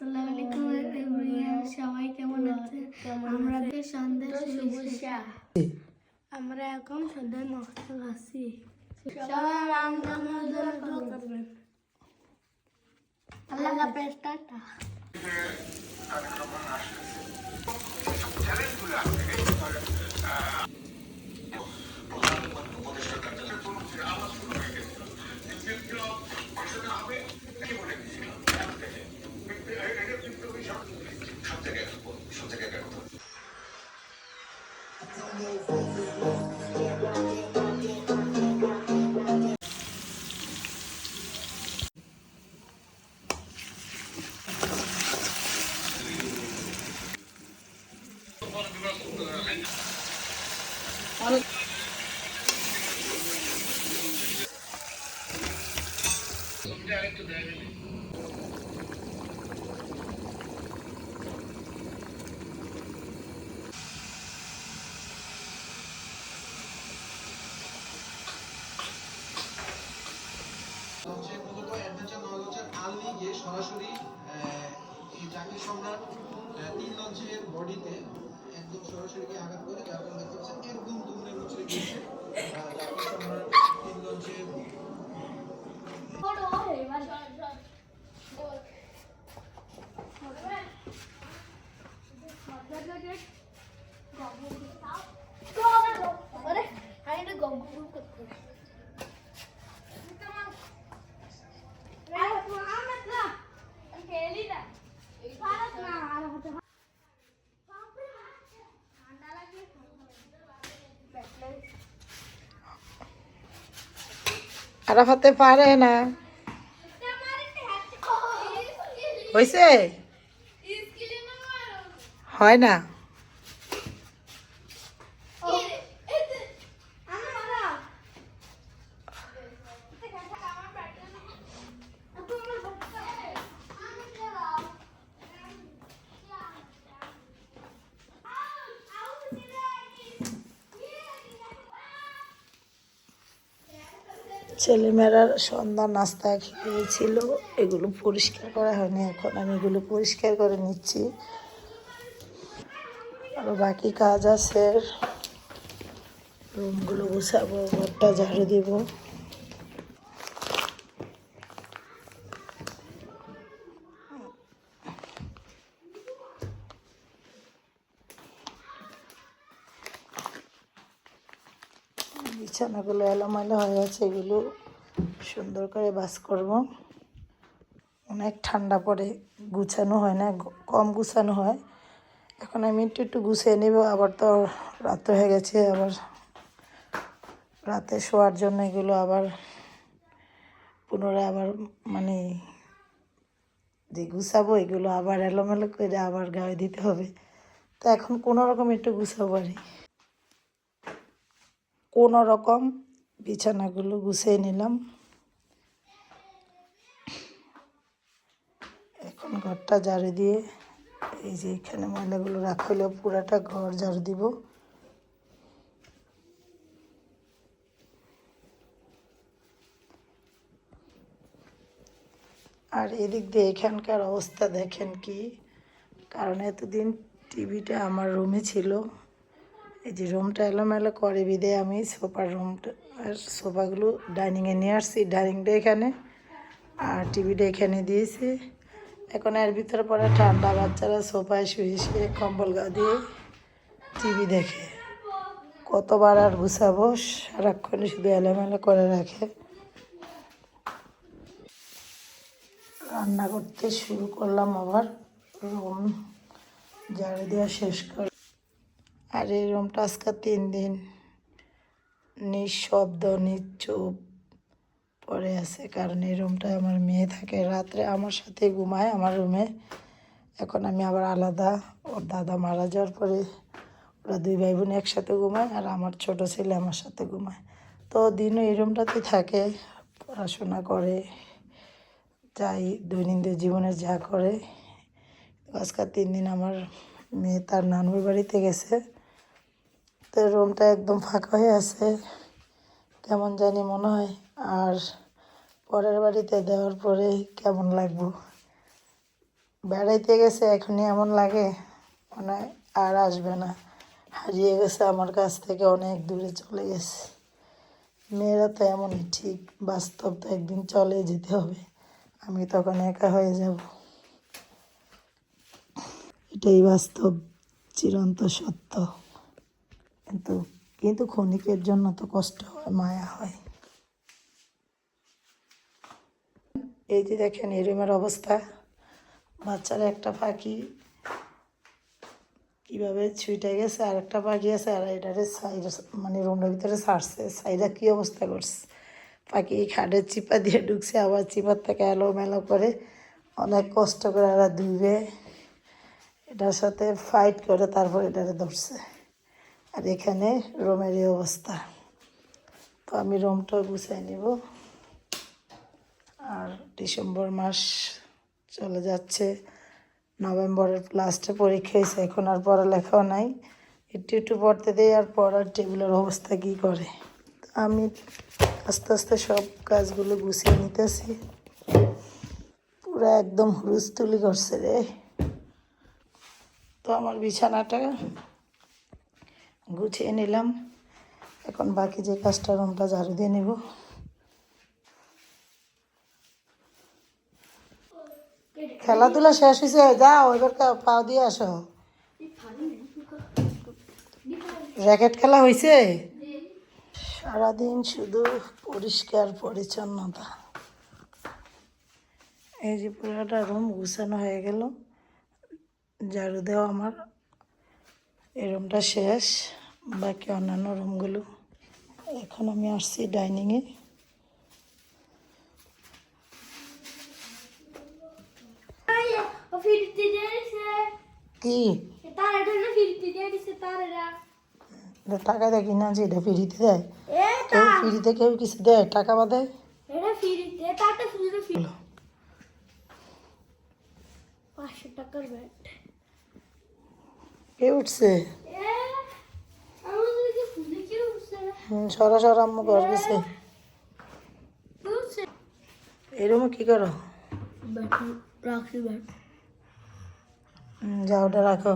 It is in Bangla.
আসসালামু আলাইকুম এভরিওয়ান, সবাই কেমন আছেন? আমরা তো সন্ধ্যা শুভেচ্ছা। আমরা এখন সন্ধ্যার নাস্তা খাচ্ছি। সবাই আমার জন্য দোয়া করবেন। আল্লাহ হাফেজ, টাটা। মূলত অ্যাডভেঞ্চার নলেজের আর্লি গিয়ে সরাসরি এই জাকির সম্রাট 3 লঞ্চের বডিতে একদম সরাসরি গিয়ে আঘাত করে, যার কারণে দেখতে পাচ্ছেন একদম দুমড়ে মুচড়ে গিয়েছে জাকির সম্রাট 3 লঞ্চের। আরাফাতে পারে না, হয়েছে হয় না। ছেলেমেয়েরা সন্ধ্যা নাস্তা খেয়েছিল, এগুলো পরিষ্কার করা হয়নি, এখন আমি এগুলো পরিষ্কার করে নিচ্ছি। আরো বাকি কাজ আছে, রুমগুলো গুছাবো, ঘরটা ঝাড়ু দিব। বিছানাগুলো এলোমেলো হয়ে গেছে, এগুলো সুন্দর করে বাস করব। অনেক ঠান্ডা পড়ে, গুছানো হয় না, কম গুছানো হয়। এখন আমি একটু একটু গুছিয়ে নেব, আবার তো রাত হয়ে গেছে, আবার রাতে শোয়ার জন্য এগুলো আবার পুনরায় আবার মানে যে গুছাবো, এগুলো আবার এলোমেলো করে আবার গায়ে দিতে হবে। তো এখন কোনো রকম একটু গুছাবো আর কোনো রকম বিছানাগুলো গুছিয়ে নিলাম। এখন ঘরটা ঝাড়ু দিয়ে, এই যে এখানে ময়লাগুলো রাখা হলো, পুরাটা ঘর ঝাড়ু দিব। আর এদিক দিয়ে এখানকার অবস্থা দেখেন কি, কারণ এতদিন টিভিটা আমার রুমে ছিল, এই যে রুমটা এলোমেলো করে বিদে আমি সোফাগুলো ডাইনিংয়ে নিয়ে আসছি, ডাইনিংটা এখানে আর টিভিটা এখানে দিয়েছি। এখন এর ভিতরে পরে ঠান্ডা, বাচ্চারা সোফায় শুয়ে শুয়ে কম্বল গা দিয়ে টিভি দেখে, কতবার আর গুছাবো, সারাক্ষণ শুধু এলোমেলো করে রাখে। রান্না করতে শুরু করলাম, আবার রুম ঝাড়ু দেওয়া শেষ করে। আর এই রুমটা আজকে 3 দিন নিঃশব্দ নিশ্চুপ পড়ে আছে, কারণ এই রুমটায় আমার মেয়ে থাকে, রাত্রে আমার সাথে ঘুমায় আমার রুমে। এখন আমি আবার আলাদা, ওর দাদা মারা যাওয়ার পরে ওরা 2 ভাই বোন একসাথে ঘুমায়, আর আমার ছোট ছেলে আমার সাথে ঘুমায়। তো দিনও এই রুমটাতে থাকে, পড়াশোনা করে, যাই দৈনন্দিন জীবনে যা করে। আজকে 3 দিন আমার মেয়ে তার নানুর বাড়িতে গেছে, তো রুমটা একদম ফাঁকা হয়ে আছে, কেমন জানি মনে হয়। আর পরের বাড়িতে দেওয়ার পরে কেমন লাগবো বেড়াইতে গেছে, এখনই এমন লাগে মানে আর আসবে না, হারিয়ে গেছে আমার কাছ থেকে, অনেক দূরে চলে গেছে। মেয়েরা তো এমনই, ঠিক বাস্তব তো একদিন চলে যেতে হবে, আমি তখন একা হয়ে যাব, এটাই বাস্তব, চিরন্ত সত্য। কিন্তু কিন্তু ক্ষণিকের জন্য তো কষ্ট হয়, মায়া হয়। এই যে দেখেন এই রুমের অবস্থা, বাচ্চারা একটা পাখি কীভাবে ছুটে গেছে, আর একটা পাখি আছে আর এটারে সাইড মানে রুমের ভিতরে ছাড়ছে, সাইডা কী অবস্থা করছে। পাখি খাটের চিপা দিয়ে ঢুকছে, আবার চিপার থেকে এলোমেলো করে অনেক কষ্ট করে এরা ধুবে, এটার সাথে ফাইট করে তারপর এটারে ধরছে। আর এখানে রুমের এই অবস্থা। তো আমি রুমটা গুছাই নেব। আর ডিসেম্বর মাস চলে যাচ্ছে, নভেম্বরের লাস্টে পরীক্ষা হয়েছে, এখন আর পড়ালেখাও নাই, একটু একটু পড়তে দেয় আর পড়ার টেবিলের অবস্থা কী করে। আমি আস্তে আস্তে সব কাজগুলো গুছিয়ে নিতেছি, পুরো একদম হুলস্থুলি করছে রে। তো আমার বিছানাটা গুছিয়ে নিলাম, এখন বাকি যে কাজটা রুমটা ঝাড়ু দিয়ে নেব। খেলাধুলা শেষ হয়েছে, যাও এবার পাও দিয়ে আসো। র্যাকেট খেলা হয়েছে, সারাদিন শুধু পরিষ্কার পরিচ্ছন্নতা। এই যে পুরোটা রুম গুছানো হয়ে গেল, ঝাড়ু দেওয়া আমার, এই রুমটা শেষ, বাকি অন্যান্য রুমগুলো। এখন আমি আসছি ডাইনিংয়ে। কি টাকা দেয় কিনা, যে এটা ফ্রিতে দেয়, কেউ ফ্রিতে কেউ কিছু দেয়, টাকা বাদে। কে উঠছে? সরা আম্মু ঘর গেছে। এই রুমে কি করো? যাও ওটা রাখো।